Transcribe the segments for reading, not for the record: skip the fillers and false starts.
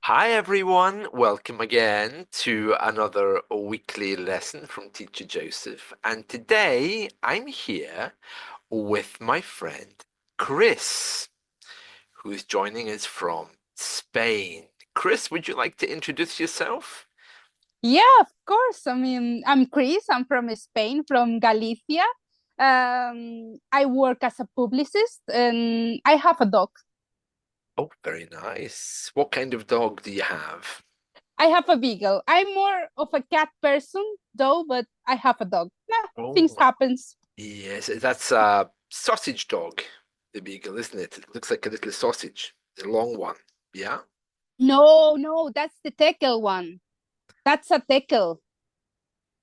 Hi everyone, welcome again to another weekly lesson from Teacher Joseph. And today I'm here with my friend Cris, who's joining us from Spain. Cris, would you like to introduce yourself? Yeah, of course. I'm Cris. I'm from Spain, from Galicia. I work as a publicist and I have a dog. Oh, very nice. What kind of dog do you have? I have a beagle. I'm more of a cat person though, but I have a dog. Things Oh, happens. yes, that's a sausage dog, the beagle, isn't it? It looks like a little sausage, the long one. Yeah? No, that's the tekel one. That's a tekel.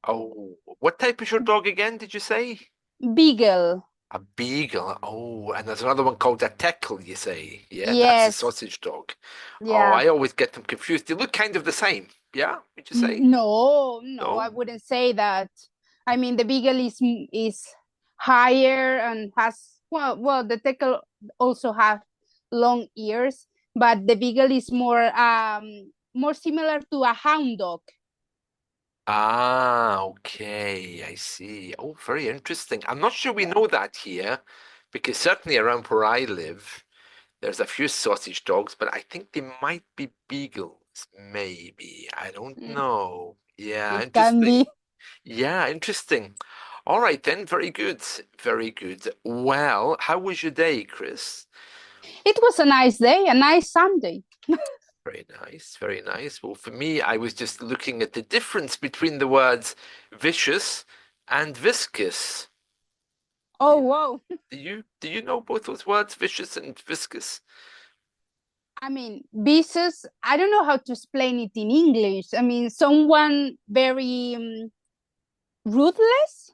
Oh, what type is your dog again, did you say? Beagle. A beagle. Oh, and there's another one called a teckle, you say. Yeah, that's a Yes. sausage dog. Oh, Yeah. I always get them confused. They look kind of the same. Yeah, would you say? No, I No? wouldn't say that. I mean, the beagle is higher and has the tekel also have long ears, but the beagle is more similar to a hound dog. Ah, okay, I see. Oh, very interesting. I'm not sure we Yeah. know that here, because certainly around where I live, there's a few sausage dogs, but I think they might be beagles, maybe. I don't Mm, know. Yeah, it can interesting. be. Yeah, interesting. All right then, very good. Very good. Well, how was your day, Cris? It was a nice day, a nice Sunday. Very nice, very nice. Well, for me, I was just looking at the difference between the words vicious and viscous. Oh Yeah. wow. Do you know both those words, vicious and viscous? I mean, pieces. I don't know how to explain it in English. I mean, someone very ruthless.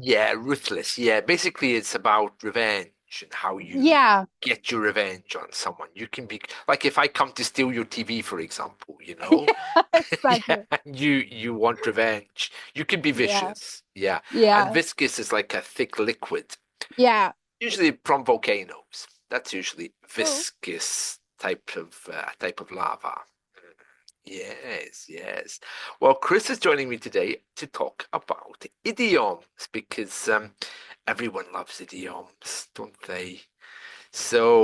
Yeah, ruthless. Yeah, basically it's about revenge and how you Yeah, get your revenge on someone. You can be like if I come to steal your TV, for example, you know, yeah, exactly. you want revenge. You can be Yeah, vicious. Yeah. And yeah. viscous is like a thick liquid, Yeah. usually from volcanoes. That's usually Oh. viscous type of lava. Yes, yes. Well, Cris is joining me today to talk about idioms because everyone loves idioms, don't they?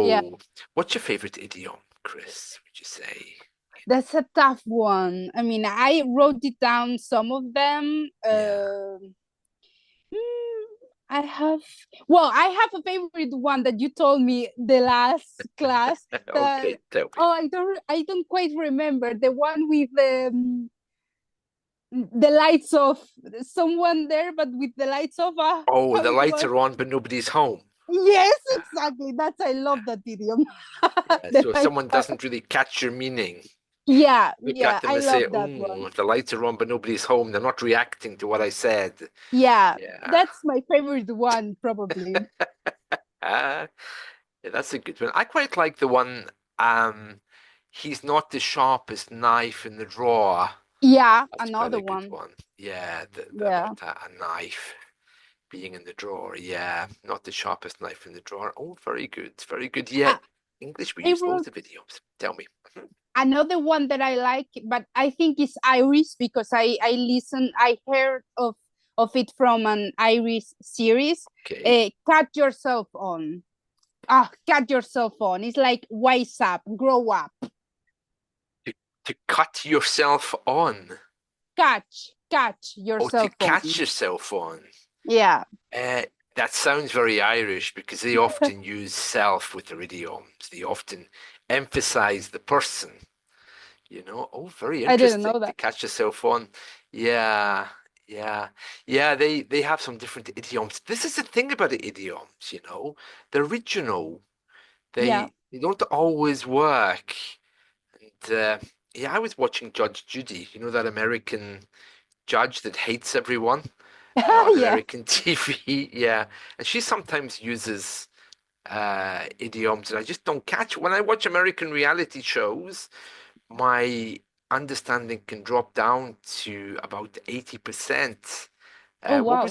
Yeah. So, what's your favorite idiom, Cris, would you say? That's a tough one. I mean, I wrote it down some of them. Yeah. Mm, I have a favorite one that you told me the last class that Okay, tell me. I don't quite remember the one with the lights off. Someone there, but with the lights off. Oh, How the it lights was. are on, but nobody's home. Yes, exactly. I love that idiom. Yeah, The so if lights someone off. doesn't really catch your meaning, look at Yeah, them I and say, love that one. "Oh, the lights are on, but nobody's home. They're not reacting to what I said." Yeah, Yeah. that's my favorite one, probably. Uh, Yeah, that's a good one. I quite like the one, um, he's not the sharpest knife in the drawer. Yeah, That's quite another a good one. one. Yeah, Yeah. about a knife being in the drawer. Yeah, not the sharpest knife in the drawer. Oh, very good, very good. Yeah, Uh, English, we I use loads wrote of idioms. Tell me. another one that I like, but I think it's Irish because I heard of it from an Irish series. Okay. Cut yourself on. Cut yourself on. It's like wise up, grow up. To, to cut yourself on. Catch Oh, to yourself catch on. yourself on. Yeah. Uh, that sounds very Irish because they often use self with their idioms. They often emphasize the person. Oh, very I didn't interesting know to that. catch yourself on. Yeah, yeah, yeah. They have some different idioms. This is the thing about the idioms. The original. Yeah. They don't always work. And yeah, I was watching Judge Judy. You know that American judge that hates everyone on Yeah. American TV. Yeah, and she sometimes uses idioms, and I just don't catch it. When I watch American reality shows, my understanding can drop down to about 80%. Oh wow.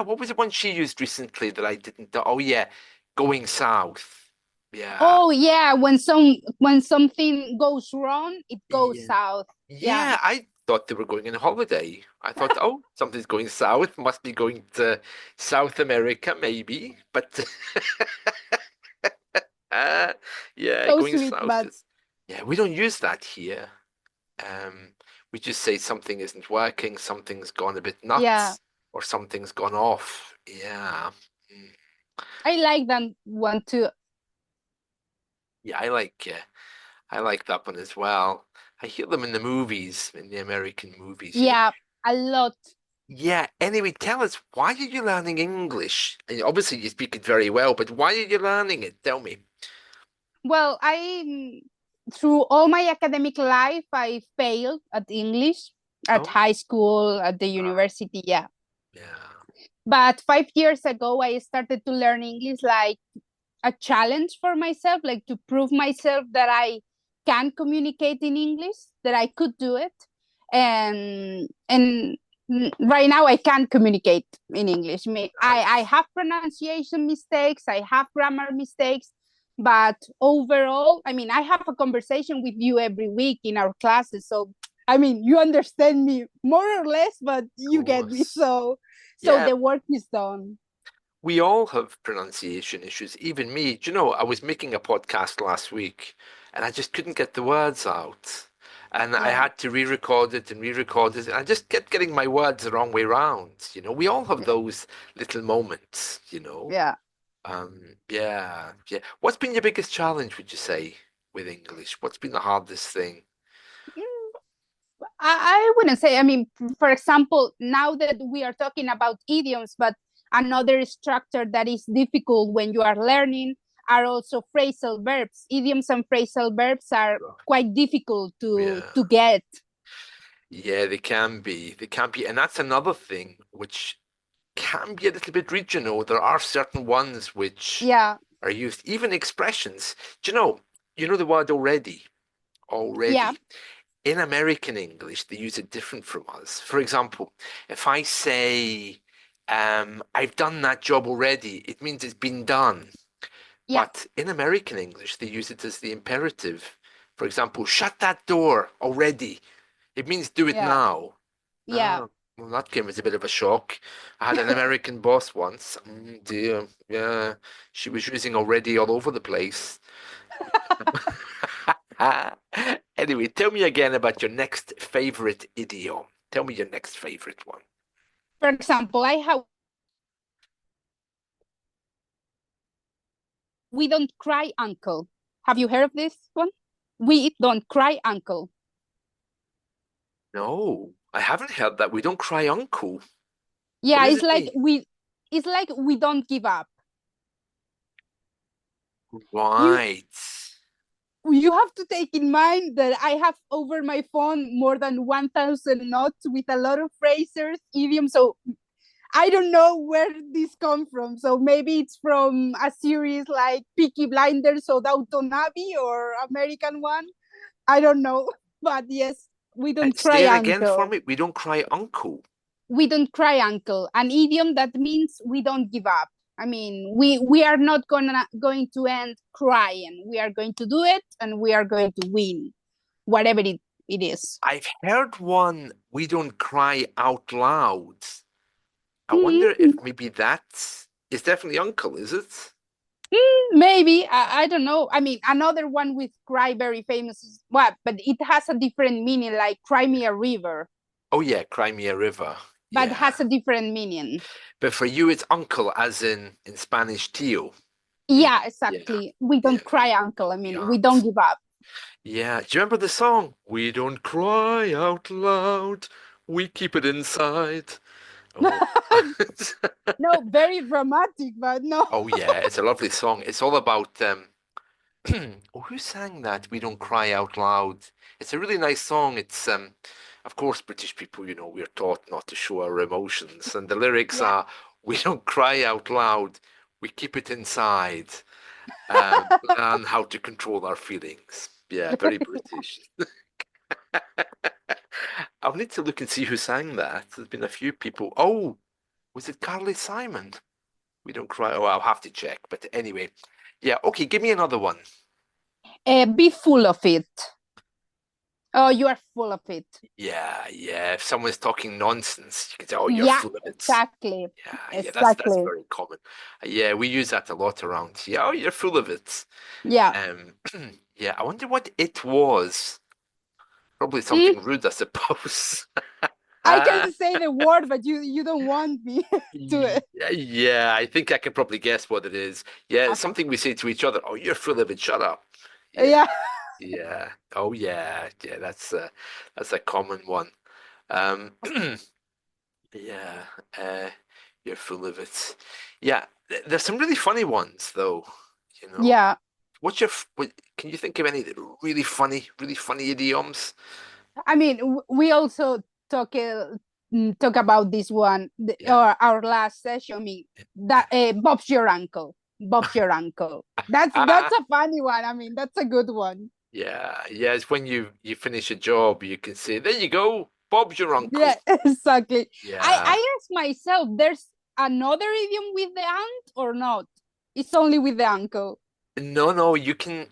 What was the one she used recently that I didn't? Oh yeah, going south. Yeah. Oh yeah, when something goes wrong, it goes Yeah. south. Yeah. Yeah, I thought they were going on holiday. I thought, oh, something's going south, must be going to South America, maybe. But uh, yeah, So going sweet, south but is, yeah, we don't use that here. Um, we just say something isn't working, something's gone a bit yeah, nuts, or something's gone off. Yeah. Mm. I like that one too. Yeah, I like that one as well. I hear them in the movies, in the American movies. Yeah, a lot. Yeah, anyway, tell us, why are you learning English? And obviously you speak it very well, but why are you learning it? Tell me. Well, through all my academic life, I failed at English at Oh, high school, at the ah, university. Yeah. yeah. But 5 years ago, I started to learn English like a challenge for myself, like to prove myself that I can communicate in English, that I could do it. And right now I can communicate in English. I Nice. have pronunciation mistakes, I have grammar mistakes, but overall, I mean, I have a conversation with you every week in our classes. So I mean, you understand me more or less, but Of you get me. course. So Yeah, the work is done. we all have pronunciation issues, even me. Do you know, I was making a podcast last week and I just couldn't get the words out. And I Yeah. had to re-record it and re-record it. And I just kept getting my words the wrong way round. We all have those little moments. Yeah. Yeah, yeah. What's been your biggest challenge, would you say, with English? What's been the hardest thing? I wouldn't say, I mean, for example, now that we are talking about idioms, but another structure that is difficult when you are learning are also phrasal verbs. Idioms and phrasal verbs are quite difficult to Yeah. get. Yeah, they can be. They can be. And that's another thing which can be a little bit regional. There are certain ones which Yeah, are used, even expressions. Do you know the word already? yeah, Already. In American English, they use it different from us. For example, if I say, I've done that job already, it means it's been done. yeah, But in American English, they use it as the imperative. For example, shut that door already. It means do it yeah, now. yeah. Ah, well, that came as a bit of a shock. I had an American boss once. Dear, yeah, she was using already all over the place. Anyway, tell me again about your next favorite idiom. Tell me your next favorite one. For example, I have we don't cry uncle. Have you heard of this one? We don't cry uncle. No, I haven't heard that. We don't cry uncle. What Yeah, does it mean? it's like we don't give up. You Right. you have to take in mind that I have over my phone more than 1,000 notes with a lot of phrases, idioms. So I don't know where this come from. So maybe it's from a series like Peaky Blinders or Downton Abbey or American one. I don't know. But yes, we don't Say cry it again for uncle. me. We don't cry uncle. We don't cry uncle. An idiom that means we don't give up. I mean, we are not going to end crying. We are going to do it and we are going to win, whatever it is. I've heard one, we don't cry out loud. I wonder Mm, if maybe that's, it's definitely uncle, is it? maybe I don't know. I mean, another one with cry very famous is what, but it has a different meaning, like cry me a river, Oh yeah, Cry Me a River. but Yeah. has a different meaning. But for you, it's uncle, as in Spanish tío. Mm, Yeah, yeah, exactly. We yeah, don't cry uncle. I the mean, we don't aunt. give up. Yeah. Do you remember the song? We don't cry out loud. We keep it inside. Oh. No, very dramatic, but no. Oh yeah, it's a lovely song. It's all about oh, who sang that? We don't cry out loud. It's a really nice song. It's of course British people, we're taught not to show our emotions, and the lyrics Yeah. are we don't cry out loud, we keep it inside. Learn how to control our feelings. Yeah, very British. I'll need to look and see who sang that. There's been a few people. Oh, was it Carly Simon? We don't cry. Oh, I'll have to check. But anyway, Yeah. Okay. Give me another one. Be full of it. Oh, you are full of it. Yeah. Yeah. If someone's talking nonsense, you can say, "Oh, you're Yeah, full of it." exactly. Yeah. Yeah. That's Exactly. very common. Yeah. We use that a lot around here. Oh, you're full of it. Yeah. Um. Yeah. I wonder what it was. Probably Mm, something rude, I suppose. I can say the word, but you don't want me to. Yeah, I think I can probably guess what it is. Yeah, it's Okay. something we say to each other. Oh, you're full of it. Shut up. Yeah, Yeah. yeah. Oh, yeah, yeah. That's a common one. Um, yeah. Uh, you're full of it. Yeah. There's some really funny ones though. You know. Yeah. Can you think of any that are really funny idioms? I mean, we also talk talk about this one, Yeah. our last session. I mean, that Bob's your uncle. Bob's your uncle. That's Ah, a funny one. I mean, that's a good one. yeah, yeah. It's when you finish a job, you can say, "There you go, Bob's your uncle." Yeah, exactly. Yeah. I ask myself, there's another idiom with the aunt or not? It's only with the uncle. No, no, you can.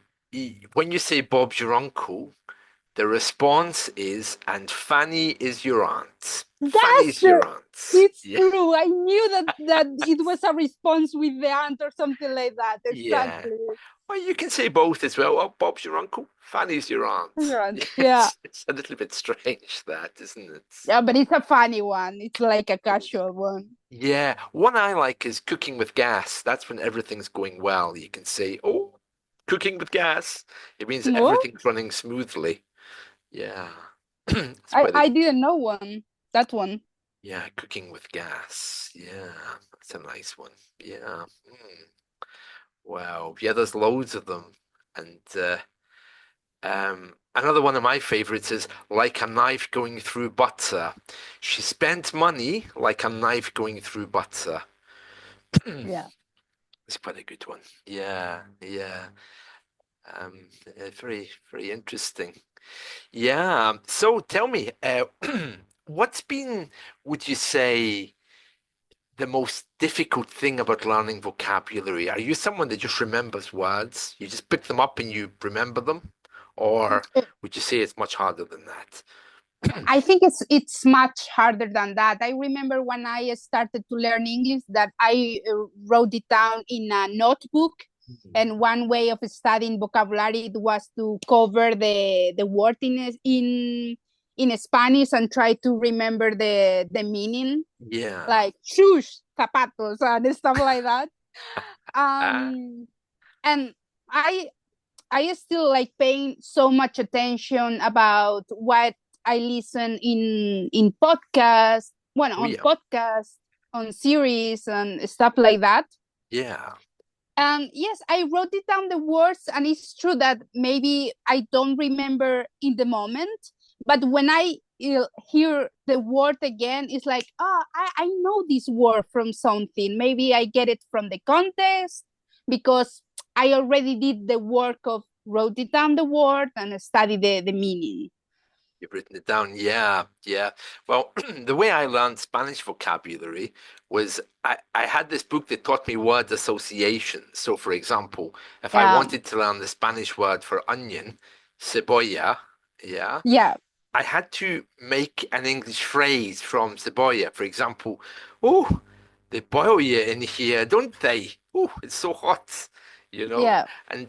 When you say Bob's your uncle, the response is, "And Fanny is your aunt." That's Fanny's your aunt. it's Yeah, true. I knew that it was a response with the aunt or something like that. yeah. Exactly. Well, you can say both as well. Oh, Bob's your uncle. Fanny's your aunt. Yeah. It's a little bit strange, that, isn't it? Yeah, but it's a funny one. It's like a casual one. Yeah, one I like is cooking with gas. That's when everything's going well. You can say, "Oh, cooking with gas." It means What? everything's running smoothly. Yeah. It's quite a I didn't know one. That one. yeah, cooking with gas. Yeah, that's a nice one. Yeah. Wow. Yeah, there's loads of them. And another one of my favorites is like a knife going through butter. She spent money like a knife going through butter. Yeah. It's quite a good one. Yeah, yeah. Very, very interesting. Yeah. So tell me, what's been, would you say, the most difficult thing about learning vocabulary? Are you someone that just remembers words? You just pick them up and you remember them? Or would you say it's much harder than that? I think it's much harder than that. I remember when I started to learn English that I wrote it down in a notebook, and one way of studying vocabulary it was to cover the word in Spanish and try to remember the meaning, Yeah. like shoes, zapatos, and stuff like that. Ah, And I I still like paying so much attention about what I listen in podcasts, well, oh on yeah. podcasts, on series and stuff like that. Yeah. And yes, I wrote it down the words, and it's true that maybe I don't remember in the moment, but when I hear the word again, it's like, oh, I know this word from something. Maybe I get it from the context because I already did the work of wrote it down the word and study the meaning. You've written it down. Yeah, yeah. Well, the way I learned Spanish vocabulary was I had this book that taught me word association. So, for example, if I Yeah, wanted to learn the Spanish word for onion, cebolla, yeah, yeah, I had to make an English phrase from cebolla. For example, oh, they boil you in here, don't they? Oh, it's so hot, you know? yeah. And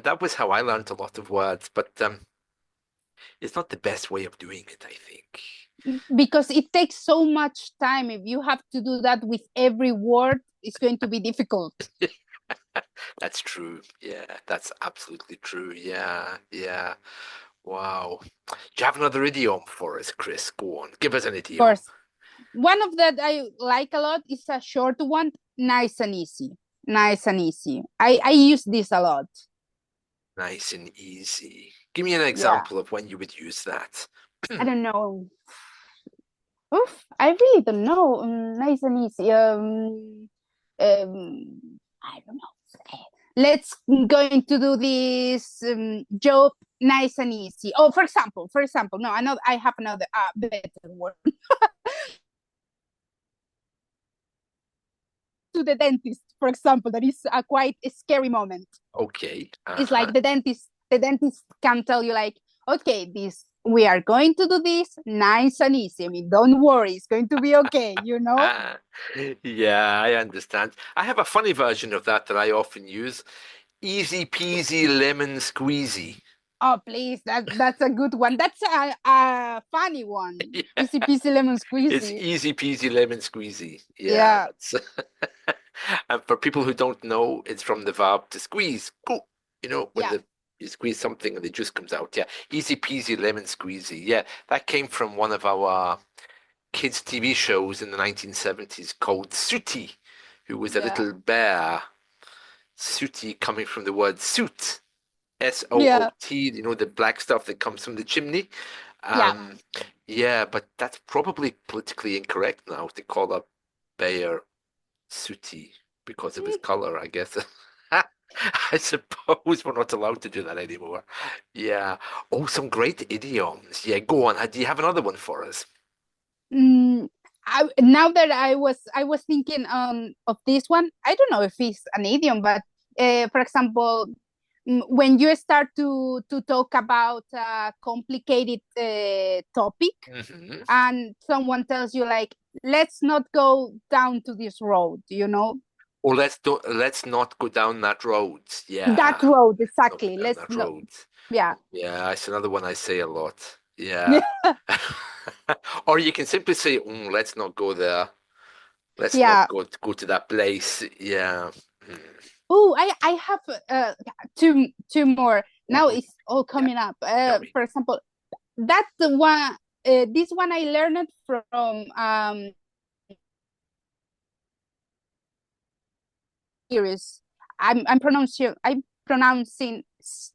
that was how I learned a lot of words. But it's not the best way of doing it, I think. Because it takes so much time. If you have to do that with every word, it's going to be difficult. That's true. Yeah, that's absolutely true. Yeah, yeah. Wow. Do you have another idiom for us, Chris? Go on. Give us an Of idiom. course, one of that I like a lot is a short one, nice and easy. Nice and easy. I use this a lot. Nice and easy. Give me an Yeah. example of when you would use that. I don't know. Oof, I really don't know. Nice and easy. I don't know. Let's going to do this job nice and easy. Oh, for example, no, another. I have another better word. to the dentist, for example, that is a quite a scary moment. Okay. It's like the dentist can tell you like, okay, this we are going to do this nice and easy. I mean, don't worry, it's going to be okay, you know? Ah, yeah, I understand. I have a funny version of that I often use. Easy peasy lemon squeezy. Oh, please, that's a good one. That's a funny one. Yeah, Easy peasy lemon it's squeezy. easy peasy lemon squeezy. Yeah, Yeah, that's and for people who don't know, it's from the verb to squeeze. Go, when yeah, you squeeze something and the juice comes out. Yeah, easy peasy lemon squeezy. Yeah, that came from one of our kids' TV shows in the 1970s called Sooty, who was a yeah, little bear. Sooty coming from the word soot, yeah, SOOT, the black stuff that comes from the chimney. yeah. Um, yeah, but that's probably politically incorrect now to call a bear sooty because of his Mm, color, I guess. I suppose we're not allowed to do that anymore. Yeah. Oh, some great idioms. Yeah, go on. Do you have another one for us? mm, now that I was thinking of this one, I don't know if it's an idiom, but for example, when you start to talk about a complicated topic, Hmm. and someone tells you like, let's not go down to this road, Or let's not go down that road. that Yeah. road, Let's not go exactly. down Let's that not. road. Yeah. Yeah, it's another one I say a lot. Yeah. Or you can simply say, let's not go there. Let's not Yeah. go to that place. Yeah. Mm. Oh, I have two more. Oh, Now good. it's all Yeah, coming up. tell me. For example, that's the one. This one I learned from series. I'm pronouncing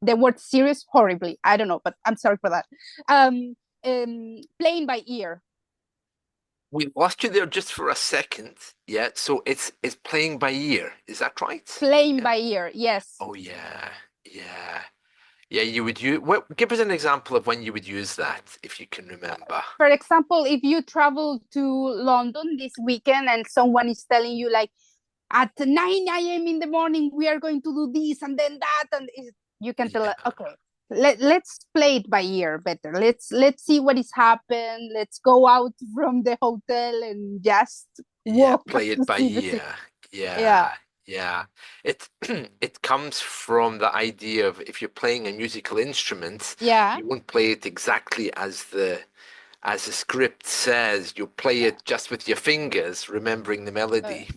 the word series horribly. I don't know, but I'm sorry for that. Playing by ear. We lost you there just for a second. Yeah, so it's playing by ear. Is that right? Playing Yeah. by ear. Yes. Oh yeah. Yeah. Yeah, you would use give us an example of when you would use that, if you can remember. For example, if you travel to London this weekend and someone is telling you like at 9 a.m. in the morning we are going to do this and then that, and you can tell, Yeah. okay, let's play it by ear better. Let's see what is happened. Let's go out from the hotel and just Yeah, walk play to it by see the city. ear. Yeah, Yeah, yeah. It it comes from the idea of if you're playing a musical instrument, yeah, you won't play it exactly as the script says. You play it just with your fingers, remembering the uh, melody.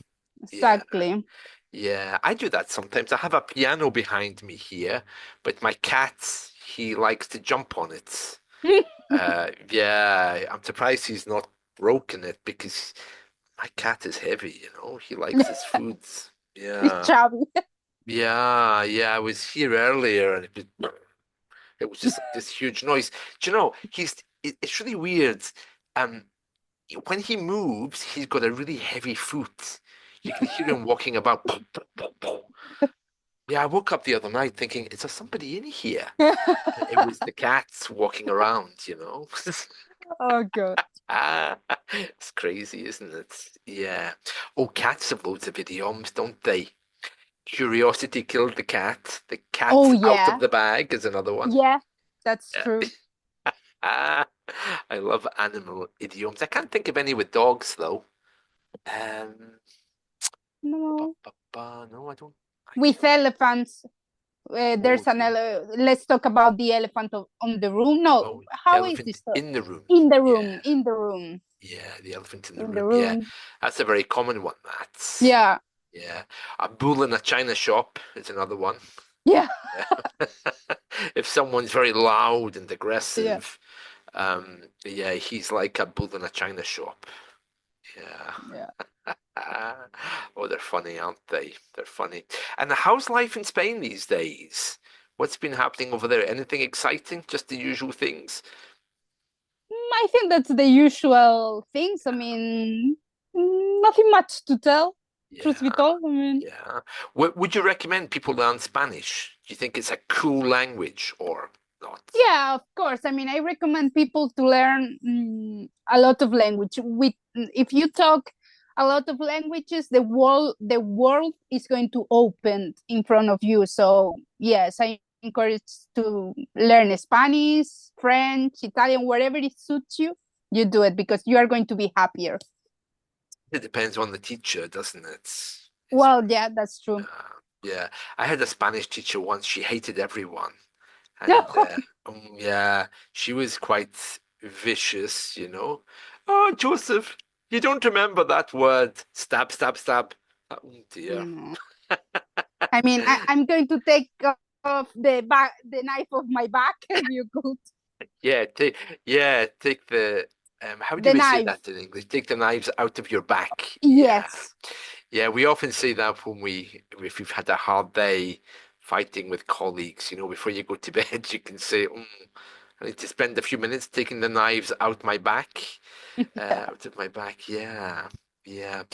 Yeah, exactly. yeah. I do that sometimes. I have a piano behind me here, but my cat, he likes to jump on it. Yeah, I'm surprised he's not broken it because my cat is heavy. He likes his foods. It's Yeah. chubby. Yeah, yeah. I was here earlier and it was just like this huge noise. Do you know, it's really weird. Um, when he moves, he's got a really heavy foot. You can hear him walking about. Yeah, I woke up the other night thinking, is there somebody in here? It was the cats walking around. Oh god. Ah, it's crazy, isn't it? Yeah. Oh, cats have loads of idioms, don't they? Curiosity killed the cat. The Oh cat's out of yeah, the bag is another one. yeah, that's Yeah. true. Ah, I love animal idioms. I can't think of any with dogs though. Um, No, no, I don't. I with can't. elephants, Oh, there's an yeah. let's talk about the elephant on the room. No, Oh, how is elephant this in the room. in the Yeah, room, in the room, yeah, the elephant in the in the room. Yeah, room? that's a very common one. That's Yeah, yeah. A bull in a china shop is another one. yeah, Yeah. If someone's very loud and yeah, aggressive, yeah, he's like a bull in a china shop. Yeah. yeah. Oh, they're funny, aren't they? They're funny. And how's life in Spain these days? What's been happening over there? Anything exciting? Just the usual things? I think that's the usual things. I mean, nothing much to tell. Truth be Yeah, told, I mean, yeah. Would you recommend people learn Spanish? Do you think it's a cool language or not? yeah, of course. I mean, I recommend people to learn a lot of language. If you talk a lot of languages, the world is going to open in front of you. So yes, I encourage to learn Spanish, French, Italian, wherever it suits you. You do it because you are going to be happier. It depends on the teacher, doesn't it? It's Well, yeah, that's true. yeah. I had a Spanish teacher once. She hated everyone, and yeah, she was quite vicious, you know. Oh, Joseph, you don't remember that word? Stab, stab, stab. Oh dear. No. I mean, I'm going to take off the knife of my back, if you could. Yeah, take the how do The we say knife. that in English? Take the knives out of your back. Yeah. Yes. Yeah, we often say that when if we've had a hard day fighting with colleagues, you know, before you go to bed, you can say, I need to spend a few minutes taking the knives out my back, Yeah. out of my back. Yeah, yeah.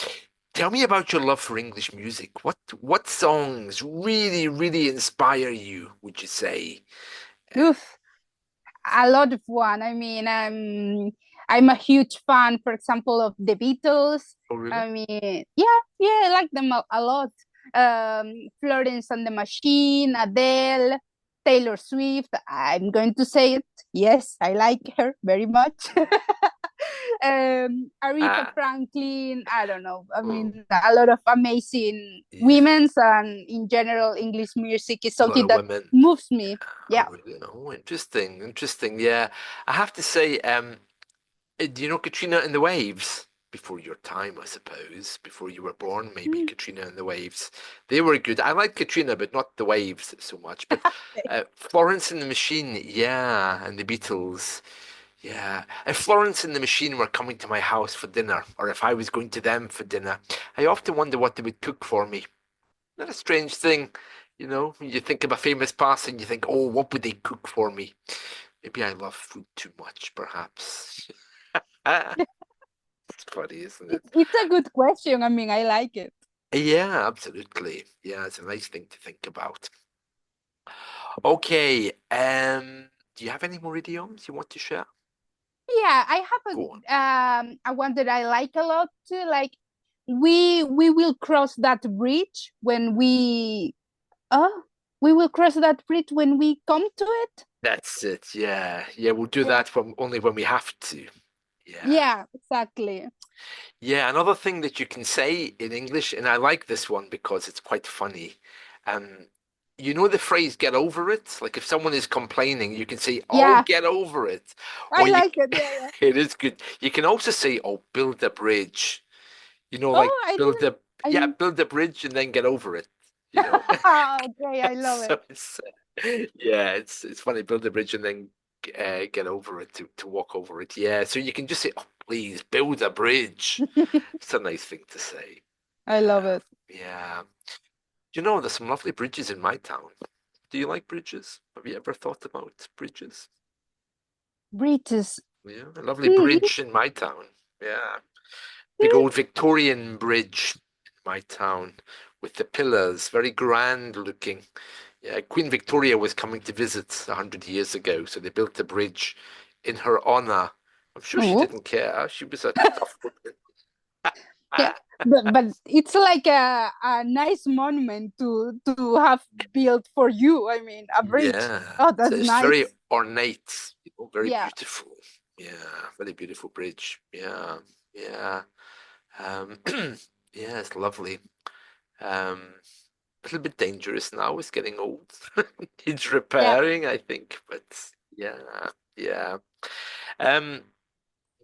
Tell me about your love for English music. What songs really, really inspire you, would you say? Uh, Oof. A lot of one. I mean, I'm a huge fan, for example, of the Beatles. oh, really? I mean, yeah, I like them a lot. Florence and the Machine, Adele, Taylor Swift. I'm going to say it. Yes, I like her very much. Aretha Ah, Franklin. I don't know. I oh, mean, a lot of amazing yeah. women's and in general English music is A lot something of that women. moves me. Oh, Yeah. really? Oh, interesting, interesting. Yeah, I have to say, do you know Katrina and the Waves? Before your time, I suppose. Before you were born, maybe Mm. Katrina and the Waves. They were good. I like Katrina, but not the Waves so much. But Florence and the Machine, yeah, and the Beatles, yeah. If Florence and the Machine were coming to my house for dinner, or if I was going to them for dinner, I often wonder what they would cook for me. Not a strange thing, you know, when you think of a famous person, you think, oh, what would they cook for me? Maybe I love food too much, perhaps. Ah, it's funny, isn't it? It's a good question. I mean, I like it. Yeah, absolutely. Yeah, it's a nice thing to think about. Okay, do you have any more idioms you want to share? Yeah, I have Go on. a one that I like a lot too. Like we will cross that bridge when we will cross that bridge when we come to it. That's it. Yeah, yeah, we'll do Yeah. that from only when we have to. Yeah. Yeah, exactly. Yeah, another thing that you can say in English, and I like this one because it's quite funny. Um, you know the phrase "get over it"? Like if someone is complaining, you can say, "Oh, Yeah, get over it," or I like it. Yeah, yeah. it is good. You can also say, "Oh, build a bridge." You know, like Oh, I didn't. yeah, I build a bridge and then get over it. You know, okay, I love so it. yeah, it's funny. Build a bridge and then get over it to walk over it. Yeah, so you can just say, "Oh, please build a bridge." It's a nice thing to say. I love Yeah, it. yeah. You know, there's some lovely bridges in my town. Do you like bridges? Have you ever thought about bridges? Bridges. Yeah, a lovely Mm, bridge in my town. Yeah, big mm. old Victorian bridge in my town with the pillars, very grand looking. Yeah, Queen Victoria was coming to visit 100 years ago, so they built a bridge in her honor. I'm sure she Oh, didn't care. She was a tough woman. yeah. But it's like a nice monument to have built for you. I mean, a bridge. Yeah, Oh, so that's it's very nice. ornate, you know, very Yeah, beautiful. Yeah, very beautiful bridge. Yeah, yeah. Yeah, it's lovely. A little bit dangerous now. It's getting old. Needs yeah, repairing, I think. But yeah, yeah. Um,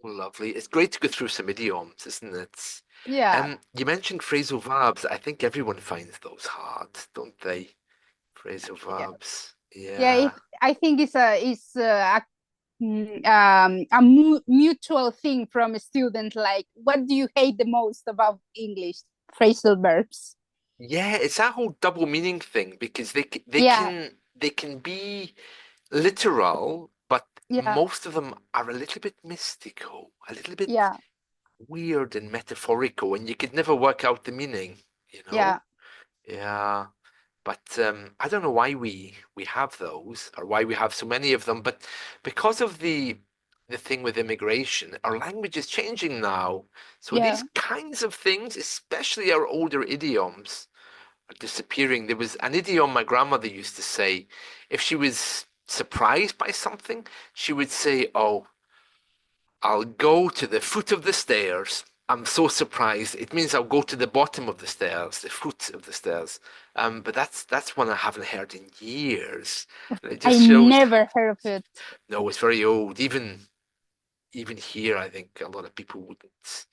lovely. It's great to go through some idioms, isn't it? yeah, You mentioned phrasal verbs. I think everyone finds those hard, don't they? Phrasal yeah, verbs. yeah. Yeah. I think a mutual thing from a student. Like, what do you hate the most about English? Phrasal verbs. Yeah, it's that whole double meaning thing because Yeah, they can be literal, but yeah, most of them are a little bit mystical, a little bit yeah, weird and metaphorical, and you could never work out the meaning, you know? yeah, Yeah. But I don't know why we have those or why we have so many of them, but because of the thing with immigration. Our language is changing now. So these Yeah. kinds of things, especially our older idioms, are disappearing. There was an idiom my grandmother used to say. If she was surprised by something, she would say, "Oh, I'll go to the foot of the stairs. I'm so surprised. It means I'll go to the bottom of the stairs, the foot of the stairs." But that's one I haven't heard in years. And it I just shows, never heard of it. no, it's very old. Even here, I think a lot of people wouldn't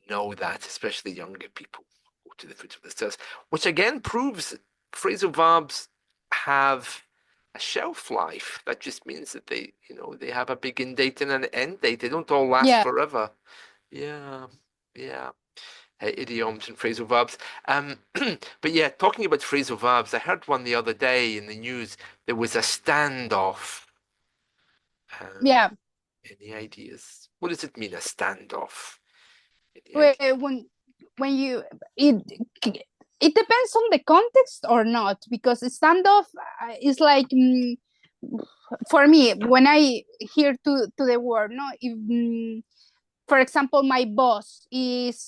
know that, especially younger people, go to the foot of the stairs, which again proves phrasal verbs have a shelf life. That just means that they have a begin date and an end date. They don't all last Yeah. forever. Yeah, yeah. Idioms and phrasal verbs. But yeah, talking about phrasal verbs, I heard one the other day in the news. There was a standoff. Um, Yeah. any ideas? What does it mean, a standoff? Any Wh- idea? When when you it it depends on the context or not, because standoff is like, for me, when I hear to the word, no, if, for example, my boss is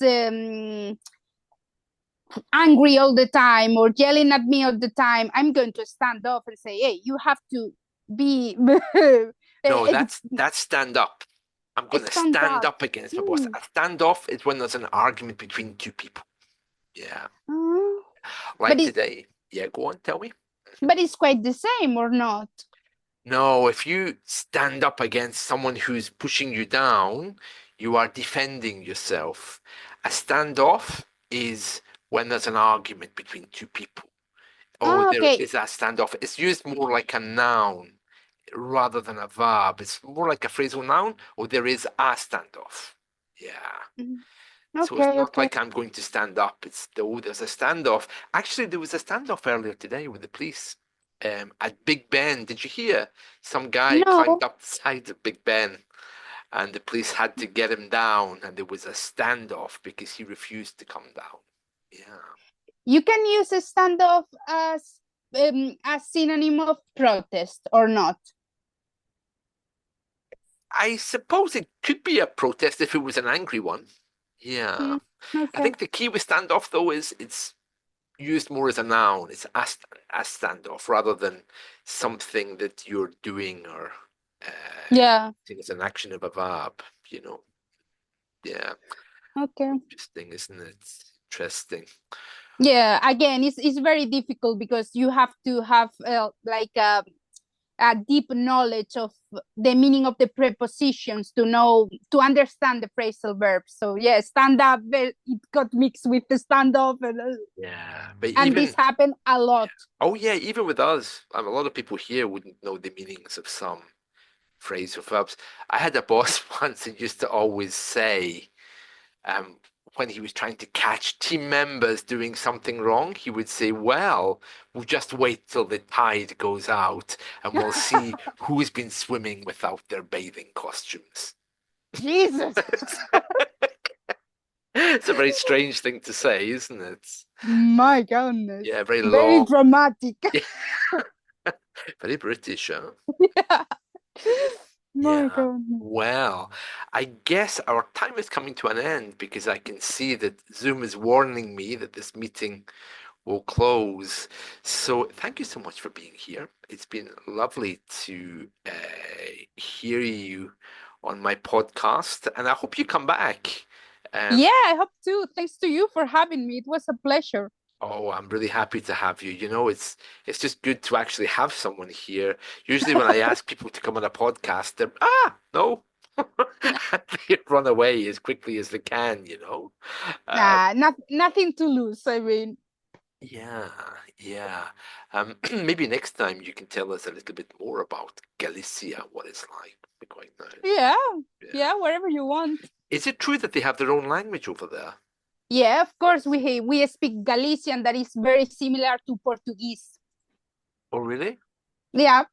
angry all the time or yelling at me all the time, I'm going to stand up and say, hey, you have to be No, that's stand up. I'm going to stand stand up. up against my boss. Hmm. A standoff is when there's an argument between two people. Yeah, Uh, like but it today. Yeah, go on, tell me. but it's quite the same or not? No, if you stand up against someone who's pushing you down, you are defending yourself. A standoff is when there's an argument between two people. Oh, Ah, there okay. is a standoff. It's used more like a noun rather than a verb. It's more like a phrasal noun, or there is a standoff. Yeah. Mhm. So it's Okay, not okay. like I'm going to stand up. It's though there's a standoff. Actually, there was a standoff earlier today with the police at Big Ben. Did you hear? Some guy climbed No, up the side of Big Ben, and the police had to get him down, and there was a standoff because he refused to come down. Yeah. you can use a standoff as synonym of protest or not. I suppose it could be a protest if it was an angry one. Yeah. Mm, I okay. think the key with standoff, though, is it's used more as a noun. It's a standoff rather than something that you're doing or Yeah. thing as an action of a verb, you know. Yeah. Okay. Interesting, isn't it? Interesting. Yeah. Again, it's very difficult because you have to have like a deep knowledge of the meaning of the prepositions to understand the phrasal verbs. So yeah, stand up. It got mixed with the stand up, Yeah. But and this even, happened a lot. oh yeah, even with us, a lot of people here wouldn't know the meanings of some phrasal verbs. I had a boss once who used to always say, um, when he was trying to catch team members doing something wrong, he would say, "Well, we'll just wait till the tide goes out and we'll see who's been swimming without their bathing costumes." Jesus. It's a very strange thing to say, isn't it? My goodness. Yeah, very Very long. dramatic. Very British, huh? Yeah. My Yeah. goodness. Well, I guess our time is coming to an end because I can see that Zoom is warning me that this meeting will close. So thank you so much for being here. It's been lovely to hear you on my podcast, and I hope you come back. Yeah, Um, I hope too. Thanks to you for having me. It was a pleasure. oh, I'm really happy to have you. It's just good to actually have someone here. Usually, when I ask people to come on a podcast, they're no. They run away as quickly as they can. Uh, Nah, nothing to lose. I mean, Yeah, yeah. Maybe next time you can tell us a little bit more about Galicia, what it's like. Be quite nice. yeah, Yeah. yeah, whatever you want. Is it true that they have their own language over there? Yeah, of course we speak Galician that is very similar to Portuguese. Oh, really? Yeah,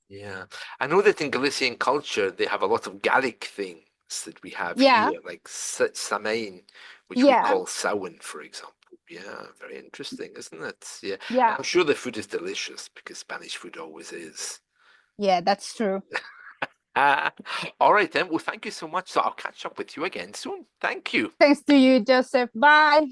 Yeah. I know that in Galician culture they have a lot of Gallic things that we have yeah, here, like Samain, which we yeah, call Samhain, for example. Yeah, very interesting, isn't it? Yeah. And yeah, I'm sure the food is delicious because Spanish food always is. yeah. That's true. All right then. Well, thank you so much. So I'll catch up with you again soon. Thank you. Thanks to you, Joseph. Bye.